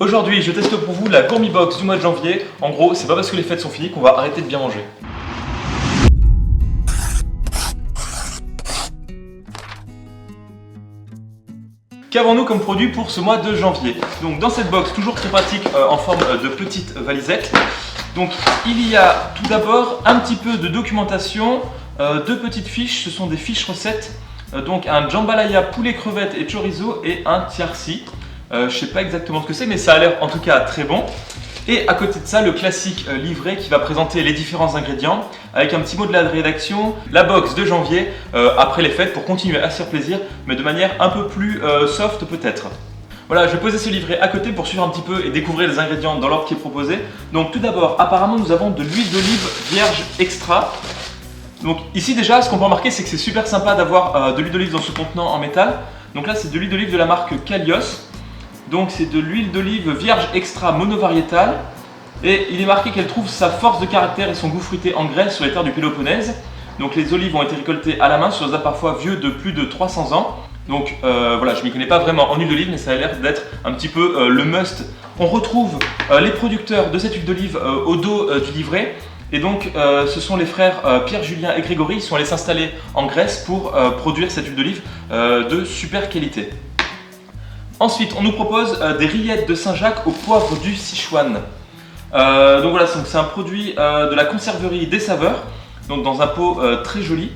Aujourd'hui, je teste pour vous la Gourmi Box du mois de janvier. En gros, c'est pas parce que les fêtes sont finies qu'on va arrêter de bien manger. Qu'avons-nous comme produit pour ce mois de janvier? Donc dans cette box, toujours très pratique en forme de petite valisette. Donc il y a tout d'abord un petit peu de documentation, deux petites fiches, ce sont des fiches recettes. Donc un jambalaya poulet crevettes et chorizo et un tiarsi. Je sais pas exactement ce que c'est, mais ça a l'air en tout cas très bon. Et à côté de ça, le classique livret qui va présenter les différents ingrédients avec un petit mot de la rédaction, la box de janvier après les fêtes pour continuer à se faire plaisir, mais de manière un peu plus soft peut-être. Voilà, je vais poser ce livret à côté pour suivre un petit peu et découvrir les ingrédients dans l'ordre qui est proposé. Donc tout d'abord, apparemment nous avons de l'huile d'olive vierge extra. Donc ici déjà, ce qu'on peut remarquer, c'est que c'est super sympa d'avoir de l'huile d'olive dans ce contenant en métal. Donc là, c'est de l'huile d'olive de la marque Kalios. Donc c'est de l'huile d'olive vierge extra monovariétale. Et il est marqué qu'elle trouve sa force de caractère et son goût fruité en Grèce sur les terres du Péloponnèse. Donc les olives ont été récoltées à la main sur des arbres parfois vieux de plus de 300 ans. Donc voilà, je ne m'y connais pas vraiment en huile d'olive, mais ça a l'air d'être un petit peu le must. On retrouve les producteurs de cette huile d'olive au dos du livret. Et donc ce sont les frères Pierre, Julien et Grégory. Ils sont allés s'installer en Grèce pour produire cette huile d'olive de super qualité. Ensuite, on nous propose des rillettes de Saint-Jacques au poivre du Sichuan. Donc voilà, c'est un produit de la conserverie des saveurs, donc dans un pot très joli.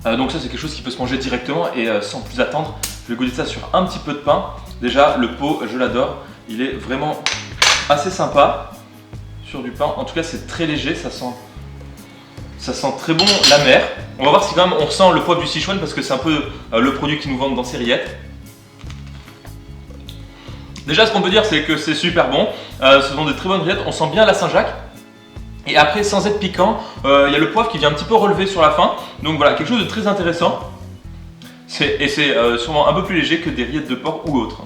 Donc ça c'est quelque chose qui peut se manger directement et sans plus attendre, je vais goûter ça sur un petit peu de pain. Déjà le pot, je l'adore, il est vraiment assez sympa sur du pain. En tout cas c'est très léger, ça sent très bon la mer. On va voir si quand même on ressent le poivre du Sichuan parce que c'est un peu le produit qu'ils nous vendent dans ces rillettes. Déjà, ce qu'on peut dire, c'est que c'est super bon. Ce sont des très bonnes rillettes. On sent bien la Saint-Jacques. Et après, sans être piquant, il y a le poivre qui vient un petit peu relever sur la fin. Donc voilà, quelque chose de très intéressant. Et c'est sûrement un peu plus léger que des rillettes de porc ou autres.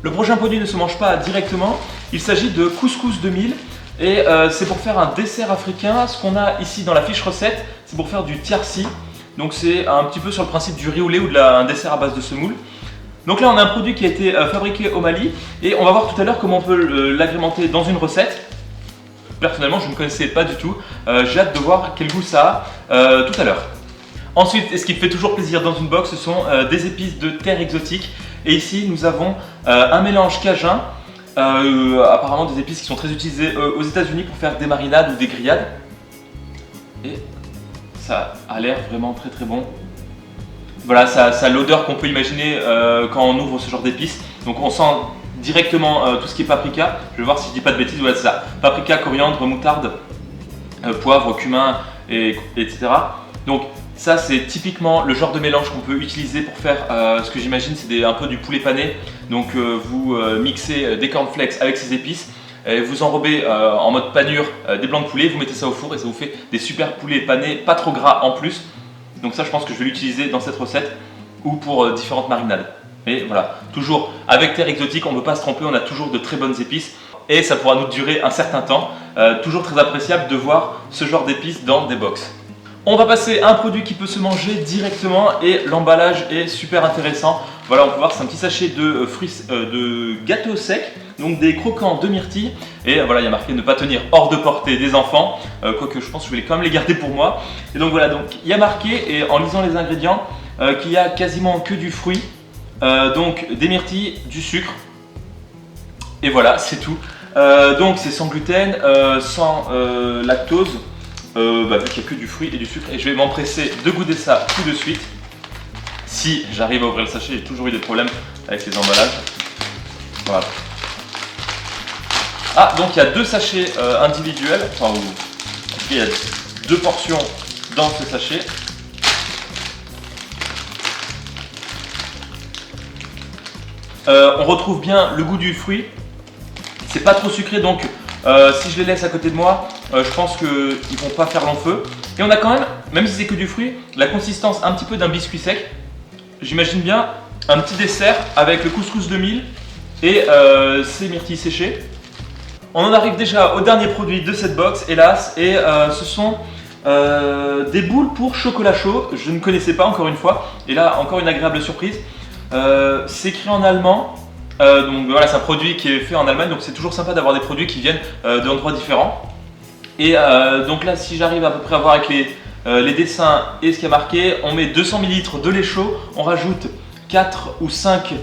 Le prochain produit ne se mange pas directement. Il s'agit de couscous 2000. Et c'est pour faire un dessert africain. Ce qu'on a ici dans la fiche recette, c'est pour faire du tiarsi. Donc c'est un petit peu sur le principe du riz ou lait ou un dessert à base de semoule. Donc là on a un produit qui a été fabriqué au Mali et on va voir tout à l'heure comment on peut l'agrémenter dans une recette. Personnellement je ne connaissais pas du tout, j'ai hâte de voir quel goût ça a tout à l'heure. Ensuite, ce qui me fait toujours plaisir dans une box, ce sont des épices de terre exotique. Et ici nous avons un mélange cajun, apparemment des épices qui sont très utilisées aux États-Unis pour faire des marinades ou des grillades. Et ça a l'air vraiment très très bon. Voilà, ça a l'odeur qu'on peut imaginer quand on ouvre ce genre d'épices. Donc on sent directement tout ce qui est paprika. Je vais voir si je dis pas de bêtises, voilà c'est ça. Paprika, coriandre, moutarde, poivre, cumin, etc. Donc ça c'est typiquement le genre de mélange qu'on peut utiliser pour faire ce que j'imagine c'est un peu du poulet pané. Donc vous mixez des cornflakes avec ces épices. Et vous enrobez en mode panure des blancs de poulet, vous mettez ça au four et ça vous fait des super poulets panés, pas trop gras en plus. Donc ça je pense que je vais l'utiliser dans cette recette ou pour différentes marinades. Mais voilà, toujours avec terre exotique, on ne peut pas se tromper, on a toujours de très bonnes épices et ça pourra nous durer un certain temps. Toujours très appréciable de voir ce genre d'épices dans des box. On va passer à un produit qui peut se manger directement et l'emballage est super intéressant. Voilà, on peut voir c'est un petit sachet de fruits, de gâteaux secs, donc des croquants de myrtille. Et voilà, il y a marqué ne pas tenir hors de portée des enfants, quoique je pense que je vais quand même les garder pour moi. Et donc voilà, donc il y a marqué, et en lisant les ingrédients, qu'il y a quasiment que du fruit, donc des myrtilles, du sucre, et voilà, c'est tout. Donc c'est sans gluten, sans lactose. Vu qu'il n'y a que du fruit et du sucre, et je vais m'empresser de goûter ça tout de suite. Si j'arrive à ouvrir le sachet, j'ai toujours eu des problèmes avec les emballages. Voilà. Ah, donc il y a deux sachets individuels, enfin il y a deux portions dans ce sachet. On retrouve bien le goût du fruit. C'est pas trop sucré donc si je les laisse à côté de moi, je pense qu'ils ne vont pas faire long feu. Et on a quand même si c'est que du fruit, la consistance un petit peu d'un biscuit sec. J'imagine bien un petit dessert avec le couscous 2000 et ces myrtilles séchées. On en arrive déjà au dernier produit de cette box, hélas, et ce sont des boules pour chocolat chaud. Je ne connaissais pas encore une fois, et là encore une agréable surprise. C'est écrit en allemand. Donc voilà, c'est un produit qui est fait en Allemagne, donc c'est toujours sympa d'avoir des produits qui viennent d'endroits différents. Et donc là, si j'arrive à peu près à voir avec les dessins et ce qui est marqué, on met 200 ml de lait chaud, on rajoute 4 ou 5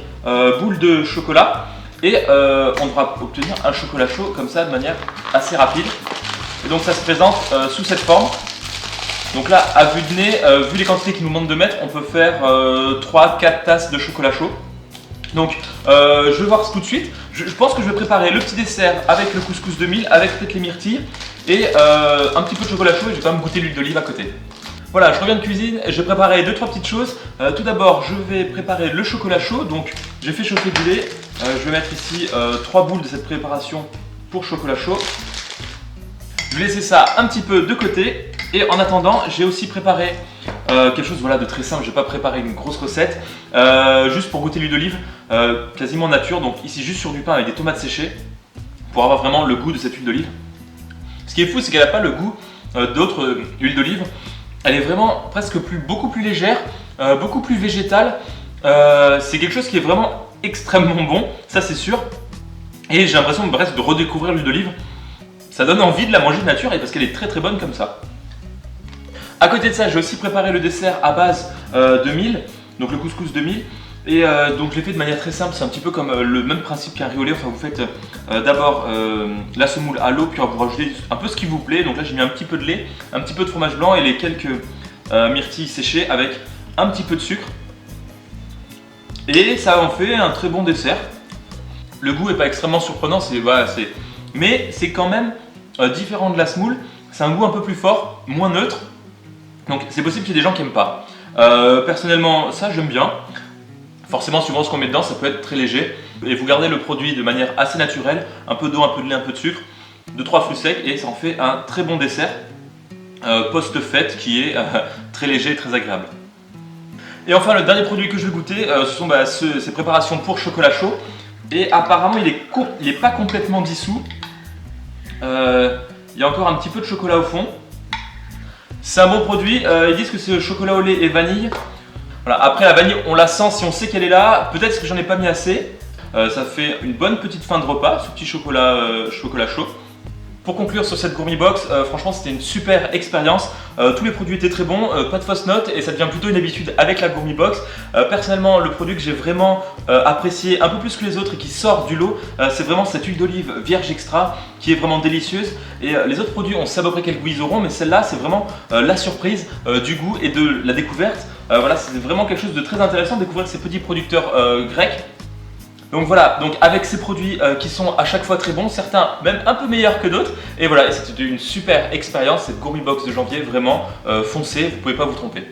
boules de chocolat et on devra obtenir un chocolat chaud comme ça de manière assez rapide. Et donc ça se présente sous cette forme. Donc là, à vue de nez, vu les quantités qu'ils nous demandent de mettre, on peut faire 3-4 tasses de chocolat chaud. Donc je vais voir tout de suite. Je pense que je vais préparer le petit dessert avec le couscous 2000, avec peut-être les myrtilles et un petit peu de chocolat chaud, et je vais quand même goûter l'huile d'olive à côté. Voilà, je reviens de cuisine, je vais préparer 2-3 petites choses. Tout d'abord, je vais préparer le chocolat chaud. Donc j'ai fait chauffer du lait. Je vais mettre ici 3 boules de cette préparation pour chocolat chaud. Je vais laisser ça un petit peu de côté. Et en attendant, j'ai aussi préparé quelque chose de très simple. Je ne vais pas préparer une grosse recette, juste pour goûter l'huile d'olive, quasiment nature. Donc ici juste sur du pain avec des tomates séchées, pour avoir vraiment le goût de cette huile d'olive. Ce qui est fou, c'est qu'elle n'a pas le goût d'autres huiles d'olive. Elle est vraiment beaucoup plus légère, beaucoup plus végétale. C'est quelque chose qui est vraiment extrêmement bon, ça c'est sûr. Et j'ai l'impression presque de redécouvrir l'huile d'olive. Ça donne envie de la manger de nature et parce qu'elle est très très bonne comme ça. À côté de ça, j'ai aussi préparé le dessert à base de mil, donc le couscous de mil. Et donc je l'ai fait de manière très simple, c'est un petit peu comme le même principe qu'un riz au lait. Enfin, vous faites d'abord la semoule à l'eau, puis vous rajoutez un peu ce qui vous plaît. Donc là j'ai mis un petit peu de lait, un petit peu de fromage blanc et les quelques myrtilles séchées avec un petit peu de sucre. Et ça en fait un très bon dessert. Le goût n'est pas extrêmement surprenant, mais c'est quand même différent de la semoule. C'est un goût un peu plus fort, moins neutre. Donc c'est possible qu'il y ait des gens qui n'aiment pas. Personnellement, ça j'aime bien. Forcément, suivant ce qu'on met dedans, ça peut être très léger. Et vous gardez le produit de manière assez naturelle. Un peu d'eau, un peu de lait, un peu de sucre. 2-3 fruits secs et ça en fait un très bon dessert post-fête qui est très léger et très agréable. Et enfin, le dernier produit que je vais goûter, ce sont ces préparations pour chocolat chaud. Et apparemment, il n'est pas complètement dissous. Il y a encore un petit peu de chocolat au fond. C'est un bon produit, ils disent que c'est chocolat au lait et vanille. Voilà. Après la vanille, on la sent si on sait qu'elle est là. Peut-être que j'en ai pas mis assez. Ça fait une bonne petite fin de repas, ce petit chocolat chaud. Pour conclure sur cette Gourmet Box, franchement c'était une super expérience. Tous les produits étaient très bons, pas de fausses notes et ça devient plutôt une habitude avec la Gourmet Box. Personnellement, le produit que j'ai vraiment apprécié un peu plus que les autres et qui sort du lot, c'est vraiment cette huile d'olive vierge extra qui est vraiment délicieuse. Et les autres produits, on sait à peu près quel goût ils auront, mais celle-là c'est vraiment la surprise du goût et de la découverte. Voilà, c'est vraiment quelque chose de très intéressant de découvrir ces petits producteurs grecs. Donc voilà, donc avec ces produits qui sont à chaque fois très bons, certains même un peu meilleurs que d'autres. Et voilà, c'était une super expérience, cette Gourmet Box de janvier, vraiment foncez, vous ne pouvez pas vous tromper.